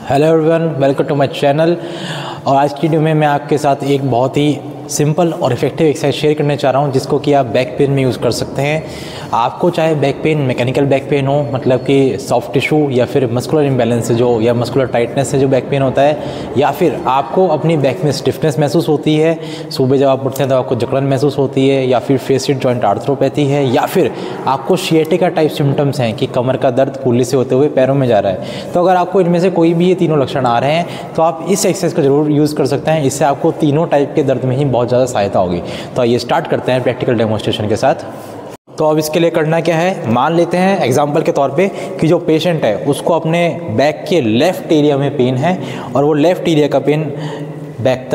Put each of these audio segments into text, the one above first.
Hello everyone, welcome to my channel. और आज की वीडियो में मैं आपके साथ एक बहुत ही सिंपल और इफेक्टिव एक्सरसाइज शेयर करने चाह रहा हूं, जिसको कि आप बैक पेन में यूज़ कर सकते हैं। आपको चाहे back pain mechanical back pain हो, मतलब कि सॉफ्ट टिश्यू, या फिर मस्कुलर इम्बैलेंस जो या मस्कुलर टाइटनेस से जो बैक पेन होता है, या फिर आपको अपनी बैक में स्टिफनेस महसूस होती है, सुबह जब आप उठते हैं तो आपको जकड़न महसूस होती है, या फिर फेसिड जॉइंट आर्थ्रोपैथी है, या फिर आपको शिएटिका टाइप सिम्टम्स हैं कि कमर का दर्द कूल्हे से होते हुए पैरों में जा रहा है। तो अगर आपको इनमें से कोई भी ये तीनों लक्षण आ रहे हैं तो आप इस एक्सरसाइज को जरूर यूज़ कर सकते हैं। इससे आपको तीनों टाइप के दर्द में ही बहुत ज़्यादा सहायता होगी। तो आइए स्टार्ट करते हैं प्रैक्टिकल डेमोन्स्ट्रेशन के साथ। तो अब इसके लिए करना क्या है, मान लेते हैं एग्जांपल के तौर पे कि जो पेशेंट है उसको अपने बैक के लेफ़्ट एरिया में पेन है और वो लेफ़्ट एरिया का पेन बैक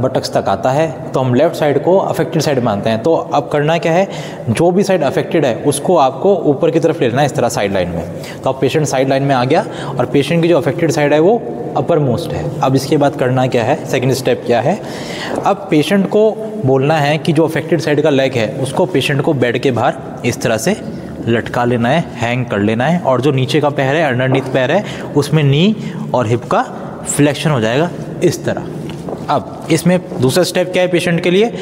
बटक्स तक आता है, तो हम लेफ़्ट साइड को अफेक्टेड साइड मानते हैं। तो अब करना क्या है, जो भी साइड अफेक्टेड है उसको आपको ऊपर की तरफ लेना है, इस तरह साइड लाइन में। तो अब पेशेंट साइड लाइन में आ गया और पेशेंट की जो अफेक्टेड साइड है वो अपर मोस्ट है। अब इसके बाद करना क्या है, सेकंड स्टेप क्या है, अब पेशेंट को बोलना है कि जो अफेक्टेड साइड का लेग है उसको पेशेंट को बेड के बाहर इस तरह से लटका लेना है, हैंग कर लेना है, और जो नीचे का पैर है, अंडरनीथ पैर है, उसमें नी और हिप का फ्लेक्शन हो जाएगा इस तरह। अब इसमें दूसरा स्टेप क्या है पेशेंट के लिए,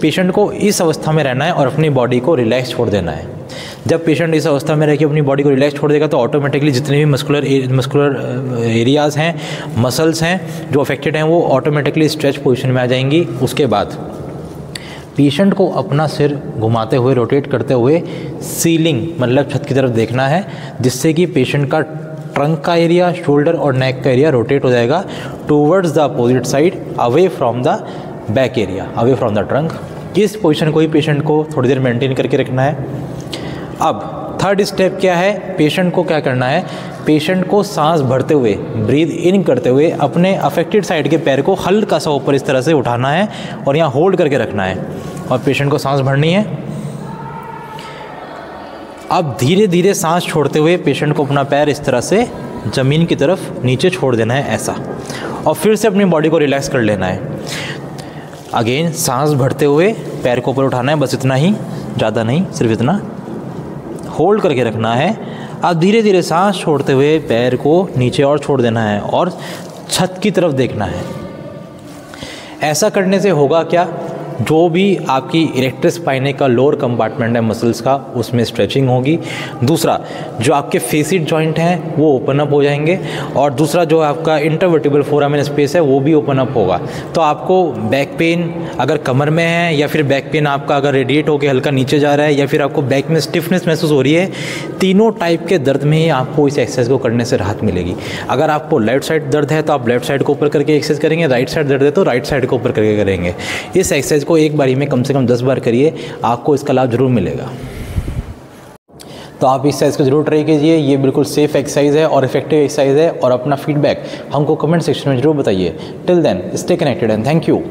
पेशेंट को इस अवस्था में रहना है और अपनी बॉडी को रिलैक्स छोड़ देना है। जब पेशेंट इस अवस्था में रह के अपनी बॉडी को रिलैक्स छोड़ देगा तो ऑटोमेटिकली जितने भी मस्कुलर एरियाज़ हैं, मसल्स हैं जो अफेक्टेड हैं, वो ऑटोमेटिकली स्ट्रेच पोजीशन में आ जाएंगी। उसके बाद पेशेंट को अपना सिर घुमाते हुए, रोटेट करते हुए सीलिंग मतलब छत की तरफ देखना है, जिससे कि पेशेंट का ट्रंक का एरिया, शोल्डर और नेक का एरिया रोटेट हो जाएगा towards the opposite side, away from the back area, away from the trunk. इस पोजीशन को ही पेशेंट को थोड़ी देर मेंटेन करके रखना है। अब थर्ड स्टेप क्या है, पेशेंट को क्या करना है, पेशेंट को सांस भरते हुए, ब्रीद इन करते हुए अपने अफेक्टेड साइड के पैर को हल्का सा ऊपर इस तरह से उठाना है और यहाँ होल्ड करके रखना है और पेशेंट को सांस भरनी है। अब धीरे धीरे सांस छोड़ते हुए पेशेंट को अपना पैर इस तरह से ज़मीन की तरफ नीचे छोड़ देना है ऐसा, और फिर से अपनी बॉडी को रिलैक्स कर लेना है। अगेन सांस भरते हुए पैर को ऊपर उठाना है, बस इतना ही, ज़्यादा नहीं, सिर्फ इतना होल्ड करके रखना है। अब धीरे धीरे सांस छोड़ते हुए पैर को नीचे और छोड़ देना है और छत की तरफ देखना है। ऐसा करने से होगा क्या, जो भी आपकी इरेक्टर स्पाइने का लोअर कंपार्टमेंट है मसल्स का, उसमें स्ट्रेचिंग होगी। दूसरा, जो आपके फेसिड जॉइंट हैं वो ओपन अप हो जाएंगे, और दूसरा जो आपका इंटरवर्टिब्रल फोरामेन स्पेस है वो भी ओपन अप होगा। तो आपको बैक पेन अगर कमर में है, या फिर बैक पेन आपका अगर रेडिएट होकर हल्का नीचे जा रहा है, या फिर आपको बैक में स्टिफनेस महसूस हो रही है, तीनों टाइप के दर्द में ही आपको इस एक्सरसाइज को करने से राहत मिलेगी। अगर आपको लेफ्ट साइड दर्द है तो आप लेफ्ट साइड को ऊपर करके एक्सरसाइज करेंगे, राइट साइड दर्द है तो राइट साइड को ऊपर करके करेंगे। इस एक्सरसाइज को एक बारी में कम से कम 10 बार करिए, आपको इसका लाभ जरूर मिलेगा। तो आप इस एक्सरसाइज को जरूर ट्राई कीजिए। ये बिल्कुल सेफ एक्सरसाइज है और इफेक्टिव एक्सरसाइज है, और अपना फीडबैक हमको कमेंट सेक्शन में जरूर बताइए। Till then stay connected and thank you.